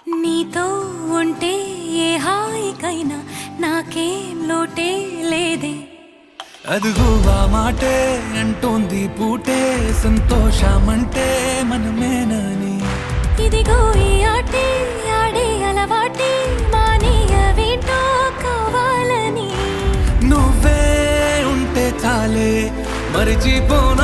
నీతో ఉంటే ఏ హాయికైనా నాకేం లోటే లేదే. అదుగు ఆ మాటే అంటోంది పూటే సంతోషమంటే మనమేనని. ఇదిగో ఈ ఆటే ఆడే అలవాటే మానేయవేంటో కావాలని. నువ్వే ఉంటే చాలే మరిచిపో